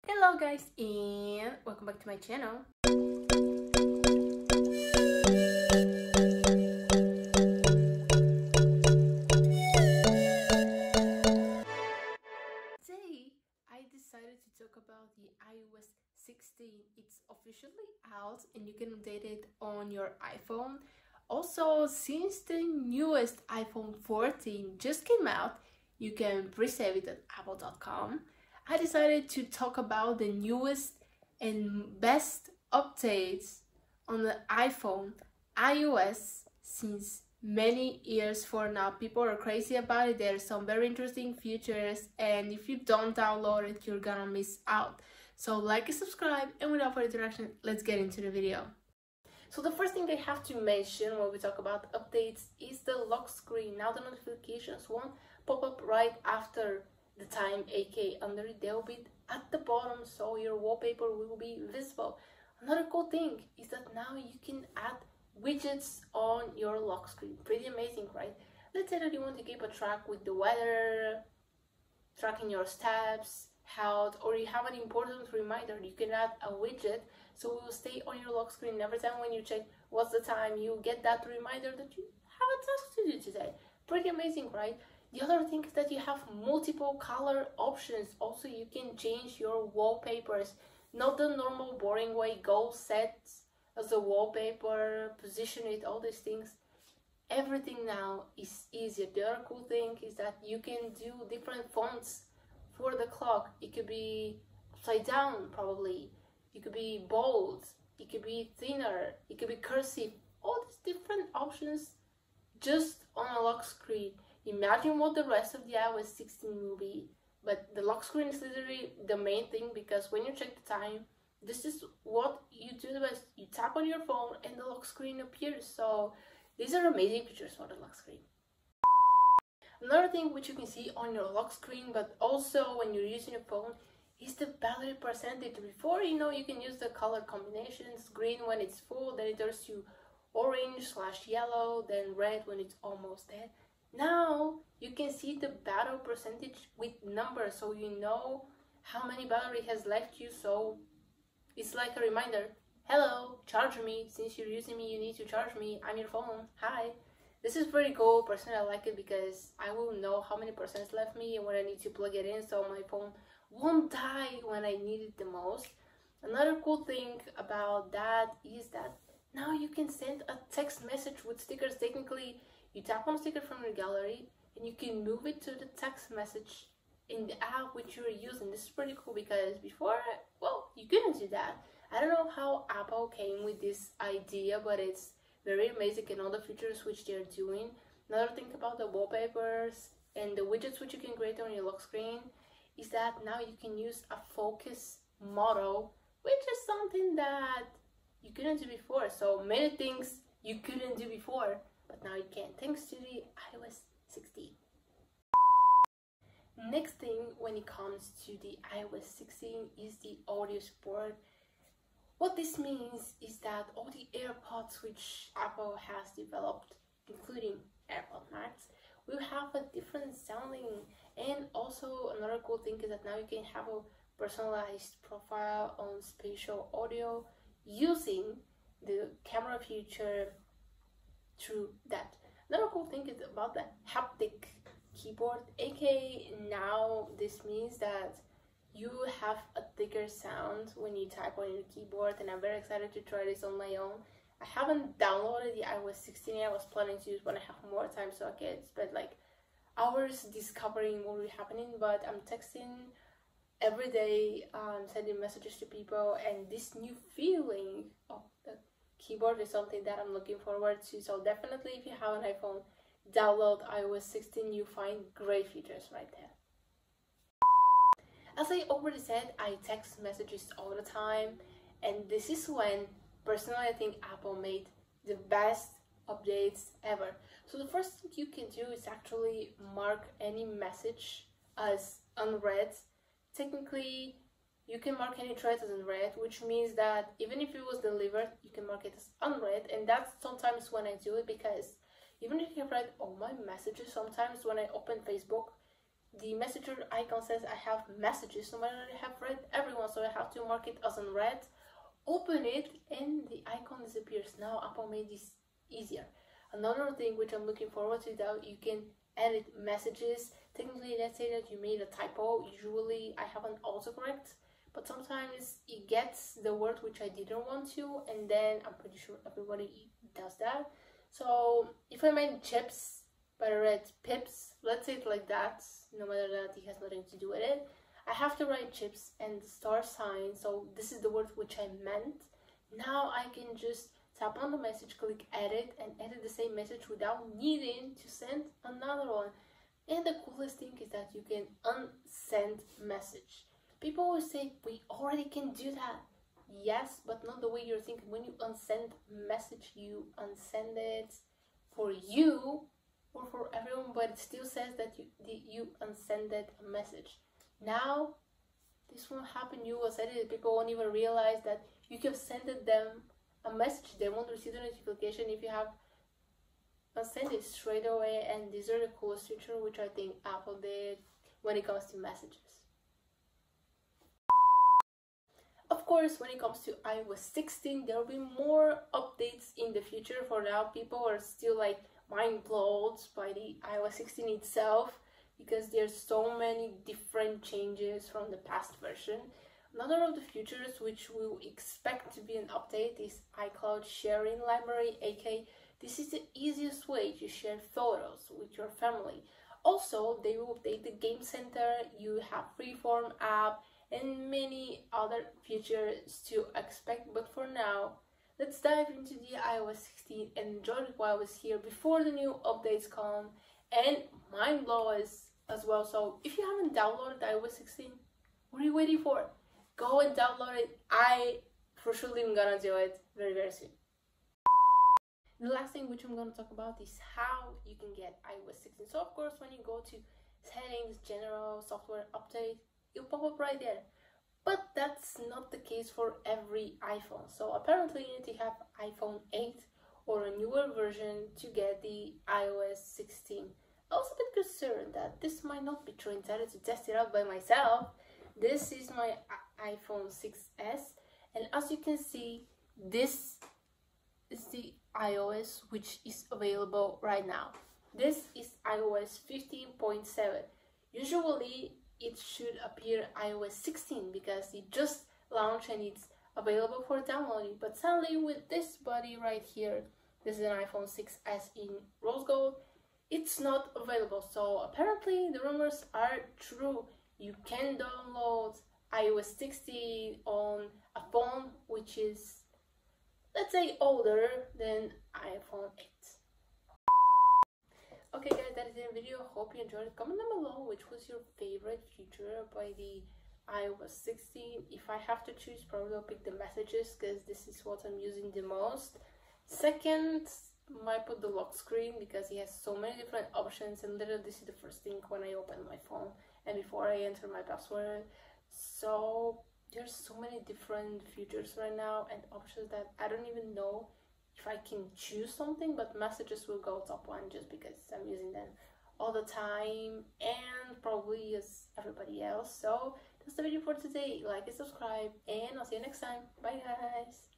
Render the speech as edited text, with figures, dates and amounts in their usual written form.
Hello guys and welcome back to my channel. Today I decided to talk about the iOS 16. It's officially out and you can update it on your iPhone. Also, since the newest iPhone 14 just came out, you can pre-save it at apple.com. I decided to talk about the newest and best updates on the iPhone iOS since many years for now. People are crazy about it. There's some very interesting features, and if you don't download it, you're gonna miss out. So like and subscribe, and without further introduction, let's get into the video. So the first thing I have to mention when we talk about updates is the lock screen. Now the notifications won't pop up right after the time, aka under it. They'll be at the bottom, so your wallpaper will be visible. Another cool thing is that now you can add widgets on your lock screen. Pretty amazing, right? Let's say that you want to keep a track with the weather, tracking your steps, health, or you have an important reminder. You can add a widget so it will stay on your lock screen. Every time when you check what's the time, you get that reminder that you have a task to do today. Pretty amazing, right? The other thing is that you have multiple color options. Also, you can change your wallpapers, not the normal boring way, go set as a wallpaper, position it, all these things. Everything now is easier. The other cool thing is that you can do different fonts for the clock. It could be upside down, probably. It could be bold. It could be thinner. It could be cursive. All these different options just on a lock screen. Imagine what the rest of the iOS 16 will be. But the lock screen is literally the main thing, because when you check the time, this is what you do the best. You tap on your phone and the lock screen appears. So these are amazing features for the lock screen. Another thing which you can see on your lock screen, but also when you're using your phone, is the battery percentage. Before, you can use the color combinations. Green when it's full, then it turns to orange/yellow, then red when it's almost dead. Now you can see the battery percentage with numbers, so you know how many battery has left you. So it's like a reminder, hello, charge me. Since you're using me, you need to charge me. I'm your phone. Hi. This is pretty cool. Personally, I like it because I will know how many percent left me and when I need to plug it in, so my phone won't die when I need it the most. Another cool thing about that is that now you can send a text message with stickers. Technically, you tap on a sticker from your gallery and you can move it to the text message in the app which you're using. This is pretty cool because before, well, you couldn't do that. I don't know how Apple came with this idea, but it's very amazing and all the features which they're doing. Another thing about the wallpapers and the widgets which you can create on your lock screen is that now you can use a focus model, which is something that you couldn't do before. So many things you couldn't do before, but now you can, thanks to the iOS 16. Next thing when it comes to the iOS 16 is the audio support. What this means is that all the AirPods which Apple has developed, including AirPod Max, will have a different sounding. And also another cool thing is that now you can have a personalized profile on spatial audio using the camera feature through that. Another cool thing is about the haptic keyboard, aka now this means that you have a thicker sound when you type on your keyboard, and I'm very excited to try this on my own. I haven't downloaded the iOS 16 yet. I was planning to use when I have more time, so I can spend like hours discovering what will be happening, but I'm texting every day, sending messages to people, and this new feeling of the keyboard is something that I'm looking forward to. So definitely, if you have an iPhone, download iOS 16. You find great features right there. As I already said, I text messages all the time, and this is when, personally, I think Apple made the best updates ever. So the first thing you can do is actually mark any message as unread. Technically, you can mark any thread as unread, which means that even if it was delivered, you can mark it as unread. And that's sometimes when I do it, because even if you've read all my messages, sometimes when I open Facebook, the messenger icon says I have messages, no matter I have read everyone, so I have to mark it as unread. Open it and the icon disappears. Now Apple made this easier. Another thing which I'm looking forward to, that you can edit messages. Technically, let's say that you made a typo. Usually I have an autocorrect, but sometimes it gets the word which I didn't want to, and then I'm pretty sure everybody does that. So if I made chips but I read pips, let's say it like that, no matter that it has nothing to do with it, I have to write chips and star sign, so this is the word which I meant. Now I can just tap on the message, click edit, and edit the same message without needing to send another one. And the coolest thing is that you can unsend message. People always say we already can do that. Yes, but not the way you're thinking. When you unsend message, you unsend it for you or for everyone, but it still says that you unsended a message. Now this won't happen. You will send it. People won't even realize that you have sent them a message. They won't receive the notification if you have sent it straight away. And these are the coolest features which I think Apple did when it comes to messages. Of course, when it comes to iOS 16, there will be more updates in the future. For now, people are still like mind blown by the iOS 16 itself, because there's so many different changes from the past version. Another of the features which we will expect to be an update is iCloud sharing library, aka this is the easiest way to share photos with your family. Also, they will update the Game Center, you have Freeform app, and many other features to expect. But for now, let's dive into the iOS 16 and enjoy it while it's here before the new updates come and mind blow us as well. So if you haven't downloaded iOS 16, what are you waiting for? Go and download it. I for sure am gonna do it very soon. The last thing which I'm gonna talk about is how you can get iOS 16. So of course, when you go to settings, general, software update, it'll pop up right there. But that's not the case for every iPhone. So apparently you need to have iPhone 8 or a newer version to get the iOS 16. I was a bit concerned that this might not be true. I decided to test it out by myself. This is my iPhone 6s, and as you can see, this is the iOS which is available right now. This is iOS 15.7. Usually it should appear iOS 16 because it just launched and it's available for downloading, but sadly with this body right here, this is an iPhone 6s in rose gold, it's not available. So apparently the rumors are true. You can download iOS 16 on a phone which is, let's say, older than iPhone 8. Okay guys, that is the video. Hope you enjoyed it. Comment down below which was your favorite feature by the iOS 16. If I have to choose, probably I'll pick the messages because this is what I'm using the most. Second, might put the lock screen because it has so many different options, and literally this is the first thing when I open my phone and before I enter my password. So there's so many different features right now and options that I don't even know if I can choose something, but messages will go top one just because I'm using them all the time and probably as everybody else. So that's the video for today. Like and subscribe, and I'll see you next time. Bye guys.